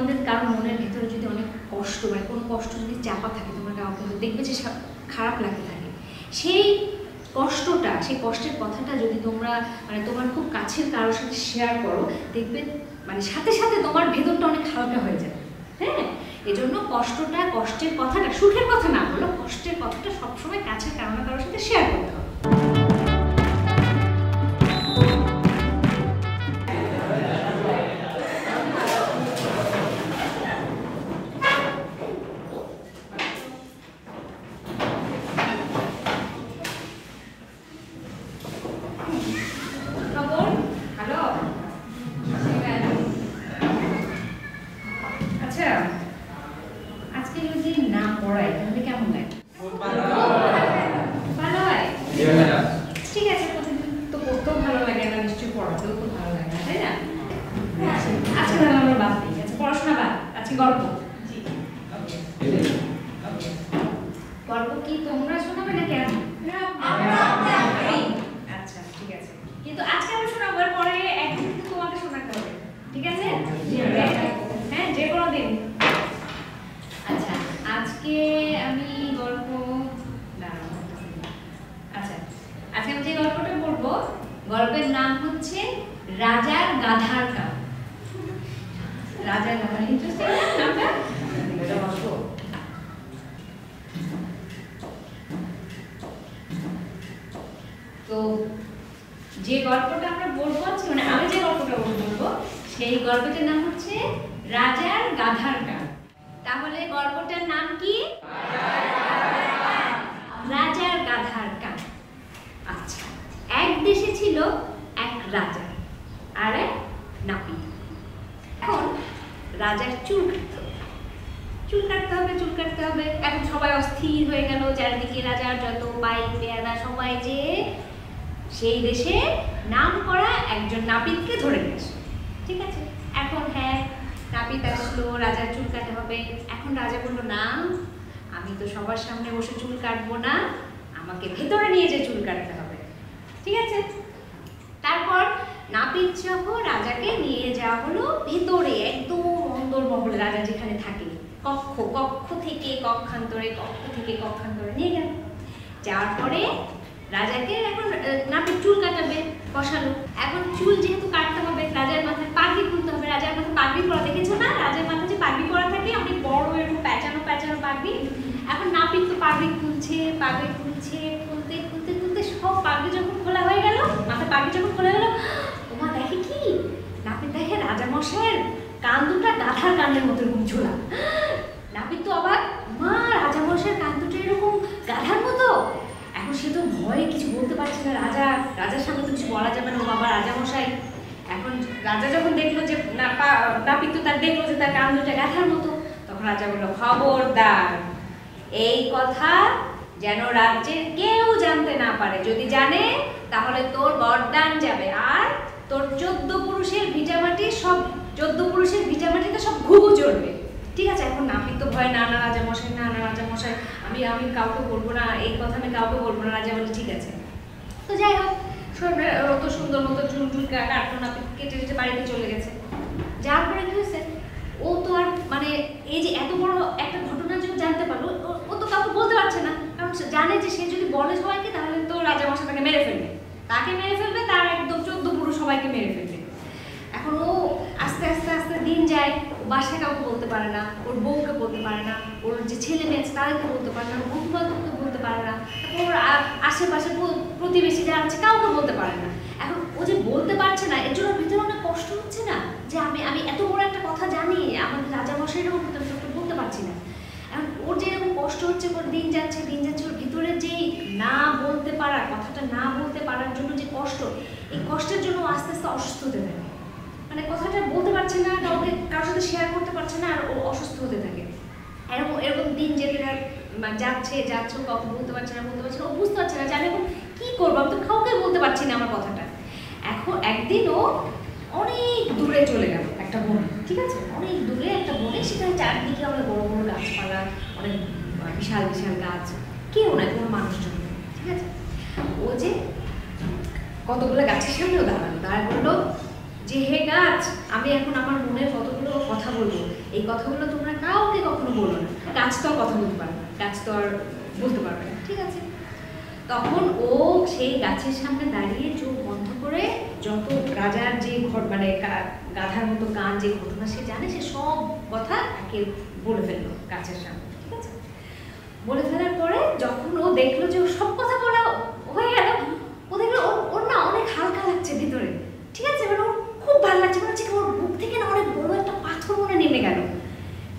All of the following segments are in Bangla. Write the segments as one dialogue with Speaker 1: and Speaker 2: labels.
Speaker 1: তোমাদের কারো মনের ভিতরে যদি অনেক কষ্ট মানে কোনো কষ্ট যদি চাপা থাকে, তোমরা কাউকে দেখবে যে খারাপ লাগতে থাকে, সেই কষ্টটা, সেই কষ্টের কথাটা যদি তোমরা মানে তোমার খুব কাছের কারোর সাথে শেয়ার করো, দেখবে মানে সাথে সাথে তোমার ভেতরটা অনেক হালকা হয়ে যাবে। হ্যাঁ, এজন্য কষ্টটা, কষ্টের কথাটা, সুখের কথা না বলো, কষ্টের কথাটা সবসময় কাছের কারো না কারোর সাথে শেয়ার করতে হবে। ঠিক আছে, প্রতিদিন তো পড়তেও ভালো লাগে না, নিশ্চয়ই পড়াতেও খুব ভালো লাগে না, তাই না? আচ্ছা তাহলে আমরা বাদ দিই, আচ্ছা পড়াশোনা বাদ, আচ্ছা গল্প। গল্প কি তোমরা শোনাবে না কেন? আচ্ছা ঠিক আছে, কিন্তু আজকে আমরা শোনাবো, পরে একদিন কিন্তু তোমাকে শোনাতে হবে, ঠিক আছে? হ্যাঁ, যে কোনো দিন। আচ্ছা আজকে আমি গল্প, আচ্ছা আজকে আমি যে গল্পটা বলবো, গল্পের নাম হচ্ছে রাজার গাধার কান। রাজার গাধা, ইন্টারেস্টিং নামটা। তো যে গল্পটা আমরা বলবো আজকে, মানে আমি যে গল্পটা বলবো, সেই গল্পটার নাম হচ্ছে রাজার গাধার কান। তাহলে গল্পটার নাম কি? রাজার গাধার কান। আচ্ছা, এক দেশে ছিল এক রাজা আর এক নাপিত। এখন রাজার চুল কাটতে হবে। এখন সবাই অস্থির হয়ে গেল, চারিদিকে রাজার যত পাই পেয়াদা সবাই যে সেই দেশে নাম করা একজন নাপিতকে ধরে নিয়েছে। ঠিক আছে, এখন হ্যাঁ নাপিত আসলো, রাজার চুল কাটতে হবে। এখন রাজা বললো, না আমি তো সবার সামনে বসে চুল কাটবো না, আমাকে ভেতরে নিয়ে যে চুল কাটতে হবে। ঠিক আছে, তারপর নাপিত সহ রাজাকে নিয়ে যাওয়া হলো ভেতরে, একদম অন্দরমহলে, রাজা যেখানে থাকে, কক্ষ থেকে কক্ষান্তরে নিয়ে গেল। যাওয়ার পরে রাজাকে এখন নাপিত চুল কাটাবে, বসালো। এখন চুল যেহেতু কাটতে হবে, রাজার মাথায় পাগড়ি খুলতে হবে। রাজার মাথায় পাগড়ি পরা দেখেছো না? রাজার মাথায় যে পাগড়ি পরা থাকে, অনেক বড় এরকম প্যাঁচানো পাগড়ি। এখন নাপিত তো পাগড়ি খুলছে, খুলতে সব পাগড়ি যখন খোলা হয়ে গেল, মাথায় পাগড়ি যখন খোলা গেল, ওমা দেখে কি, নাপিত দেখে রাজামশাইয়ের কান দুটা গাধার কানের মতো এরকম ঝোলা। নাপিত তো অবাক, মা রাজামশাইয়ের কান দুটো এরকম গাধার মতো। এখন সে তো ভয়ে কিছু বলতে পারছে না, রাজার সামনে তো কিছু বলা যাবে না, ও বাবা রাজামশাই। এখন রাজা যখন দেখলো যে নাপিত তো তার দেখলো যে তার কান দুটা গাধার মতো, তখন রাজা বললো, খবরদার এই কথা যেন রাজ্যের কেউ জানতে না পারে, যদি জানে তাহলে তোর বরদান যাবে, আর তোর 14 পুরুষের ভিটামাটিতে সব ঘুঘু চড়বে। ঠিক আছে, এখন নাপিত তো ভয়, না রাজামশাই আমি কাউকে বলবো না, এই কথা আমি কাউকে বলবো না। রাজা বলে ঠিক আছে। তো যাই হোক, অত সুন্দর মতো চুল কাটলো, নাপিত কেটে বাড়িতে চলে গেছে। যার পরে কি হয়েছে, ও তো আর মানে এই যে এত বড় একটা ঘটনা যে জানতে পারলো, ও তো কাউকে বলতে পারছে না, কারণ জানে যে সে যদি বলে সবাইকে তাহলে তো রাজামশাই তাকে মেরে ফেলবে, তার একদম 14 পুরুষ সবাইকে মেরে ফেলবে। এখন ও আস্তে দিন যায়, বাসায় কাউকে বলতে পারে না, ওর বউকে বলতে পারে না, ওর যে ছেলে মেয়ে আছে তাদেরকে বলতে পারে না, বন্ধু বান্ধবকে বলতে পারে না, ওর আশেপাশে প্রতিবেশী যারা আছে কাউকে বলতে পারে না। এখন ও যে বলতে পারছে না, এর জন্য ভিতরে অনেক কষ্ট হচ্ছে না, যে আমি এত বড় একটা কথা জানি, আমাদের রাজামশাই এরকম বলতে পারছি না। এখন ওর যে এরকম কষ্ট হচ্ছে, দিন যাচ্ছে, ওর ভিতরে যে কথাটা না বলতে পারার জন্য যে কষ্ট, এই কষ্টের জন্য আস্তে আস্তে অসুস্থ হতে থাকে। মানে কথাটা বলতে পারছে না, কারোর সাথে শেয়ার করতে পারছে না, আর ও অসুস্থ হতে থাকে। এরকম দিন যেতে যাচ্ছে, ও কাউকে বলতে পারছে না, ও বুঝতে পারছে না যে আমি এখন কি করবো, আমি তো কাউকে বলতে পারছি না আমার কথাটা। এখন একদিন ও অনেক দূরে চলে গেল একটা বনে। ঠিক আছে, অনেক দূরে একটা বনে, সেখানে চারদিকে অনেক বড় বড় গাছপালা, অনেক বিশাল গাছ, কেউ নাই, কোনো মানুষজন নেই। ঠিক আছে, ও যে কতগুলো গাছের সামনেও দাঁড়ায় বললো যে, হে গাছ, আমি এখন আমার মনের কতগুলো কথা বলবো, এই কথাগুলো তোমরা কাউকে কখনো বলো না। গাছ তো আর কথা বলতে পারবে না, গাছ তো আর বলতে পারবে না, ঠিক আছে? তখন ও সেই গাছের সামনে দাঁড়িয়ে চোখ বন্ধ করে যত রাজার যে মানে গাধার মতো গান যে ঘটনা সে জানে সে সব কথা তাকে বলে ফেললো গাছের সামনে, ঠিক আছে? বলে ফেলার পরে যখন ও দেখলো যে ও সব কথা বলা হয়ে গেল, ও দেখলো ওর না অনেক হালকা লাগছে ভিতরে, ঠিক আছে? মানে ওর খুব ভালো লাগছে, মনে হচ্ছে ওর বুক থেকে না অনেক বড় একটা পাথর মনে নেমে গেল।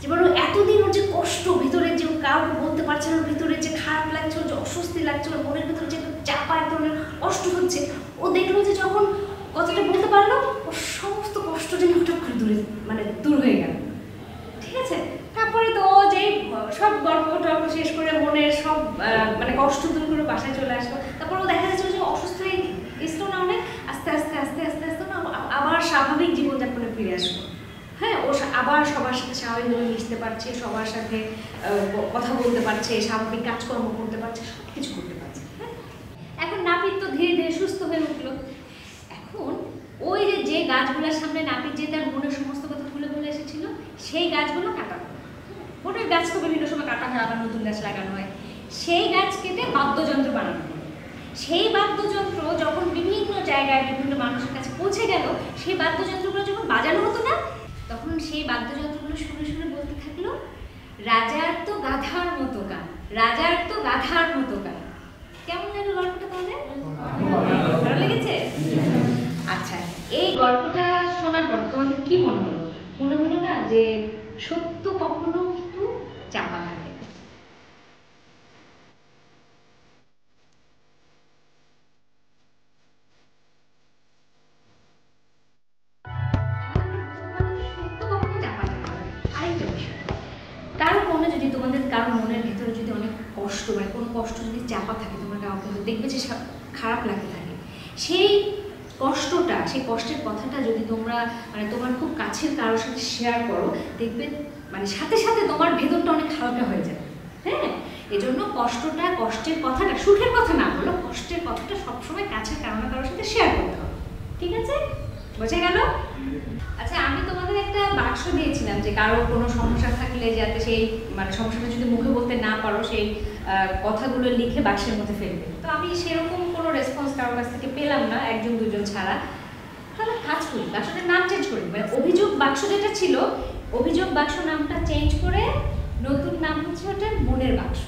Speaker 1: যে বলো এতদিন ওর যে কষ্ট ভিতরে, যে ও কাউকে বলতে পারছে না, ভিতরে যে খারাপ লাগছে, ওর যে অস্বস্তি লাগছে, ওর মনের ভিতরে যে চাপা এক ধরনের কষ্ট হচ্ছে, ও দেখলো যে যখন কথাটা বলতে পারলো ওর সমস্ত কষ্ট যেন হঠাৎ করে দূর হয়ে গেল, ঠিক আছে? তারপরে তো ও যে সব গল্প টল্প শেষ করে মনের সব মানে কষ্ট দূর করে বাসায় চলে আসলো। তারপর ও দেখা যাচ্ছে যে অসুস্থ হয়ে গেছিল না অনেক, আস্তে আস্তে আস্তে আস্তে আস্তে না আবার স্বাভাবিক জীবনযাপনে ফিরে আসলো। হ্যাঁ, ও আবার সবার সাথে স্বাভাবিকভাবে মিশতে পারছে, সবার সাথে কথা বলতে পারছে, স্বাভাবিক কাজকর্ম করতে পারছে, সব কিছু করতে পারছে। হ্যাঁ, এখন নাপিত তো ধীরে ধীরে সুস্থ হয়ে উঠলো। এখন ওই যে গাছগুলোর সামনে নাপিত যে তার মনের সমস্ত কথা খুলে বলে এসেছিল, সেই গাছগুলো কাটা হয়। মনের গাছ তো বিভিন্ন সময় কাটা হয়, আবার নতুন গাছ লাগানো হয়। সেই গাছ কেটে বাদ্যযন্ত্র বানানো হয়। সেই বাদ্যযন্ত্র যখন বিভিন্ন জায়গায় বিভিন্ন মানুষের কাছে পৌঁছে গেল, সেই বাদ্যযন্ত্রগুলো যখন বাজানো হতো না, তখন সেই বাদ্যযন্ত্রগুলো শুনে শুনে বলতে থাকলো, রাজার তো গাধার মতো গান, রাজার তো গাধার মতো গান। কেমন লাগলো গল্পটা তাহলে? ভালো লেগেছে? আচ্ছা, এই গল্পটা শোনার পর তোমাদের কি মনে হলো? মনে হলো না যে সত্য কখনো কিন্তু চাপা থাকে? আরেকটা বিষয়, কারো মনে যদি তোমাদের কারো মনের ভিতরে যদি অনেক কষ্ট মানে কোনো কষ্ট যদি চাপা থাকে, তোমরা কাউকে দেখবে যে খারাপ লাগতে থাকে, সেই কষ্টটা, সেই কষ্টের কথাটা যদি তোমরা মানে তোমার খুব কাছের কারোর সাথে শেয়ার করো, দেখবে মানে সাথে সাথে তোমার ভেতরটা অনেক হালকা হয়ে যাবে। হ্যাঁ, এজন্য কষ্টের কথাটা, সুখের কথা না বলো, কষ্টের কথাটা সবসময় কাছের কারোর সাথে শেয়ার করতে হবে, ঠিক আছে? বোঝা গেল? আচ্ছা, আমি তোমাদের একটা বাক্স দিয়েছিলাম যে কারো কোনো সমস্যা থাকলে যাতে সেই মানে সমস্যাটা যদি মুখে বলতে না পারো, সেই কথাগুলো লিখে বাক্সের মধ্যে ফেলবে। তো আমি সেরকম কোনো রেসপন্স কারোর কাছ থেকে পেলাম না, একজন দুজন ছাড়া। তাহলে কাজ করি, বাক্সটার নাম চেঞ্জ করি, মানে অভিযোগ বাক্স যেটা ছিল, অভিযোগ বাক্স নামটা চেঞ্জ করে নতুন নাম হচ্ছে ওটা মনের বাক্স।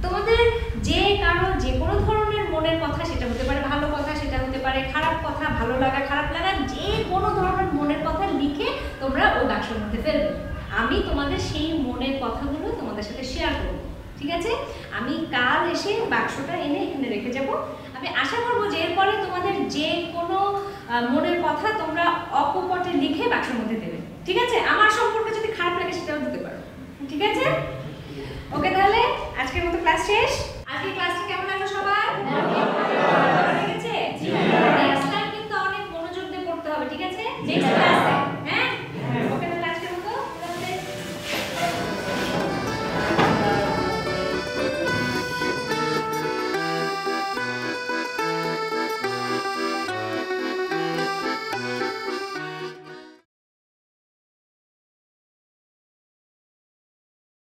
Speaker 1: তোমাদের যে কারো যে কোনো ধরনের মনের কথা, সেটা হতে পারে ভালো কথা, সেটা হতে পারে খারাপ কথা, ভালো লাগা খারাপ লাগা, যে কোনো ধরনের মনের কথা লিখে তোমরা ওই বাক্সের মধ্যে ফেলবে। আমি তোমাদের সেই মনের কথাগুলো তোমাদের সাথে শেয়ার করবো, ঠিক আছে? আমি কাল এসে বাক্সটা এনে এখানে রেখে যাব। আমি আশা করবো যে এরপরে তোমাদের যে কোনো মনের কথা তোমরা অকপটে লিখে বাক্সের মধ্যে দেবে, ঠিক আছে? আমার সম্পর্কে যদি খারাপ লাগে সেটাও দিতে পারো, ঠিক আছে? ওকে, তাহলে আজকের মতো ক্লাস শেষ। আজকের ক্লাসটা কেমন লাগলো সবার?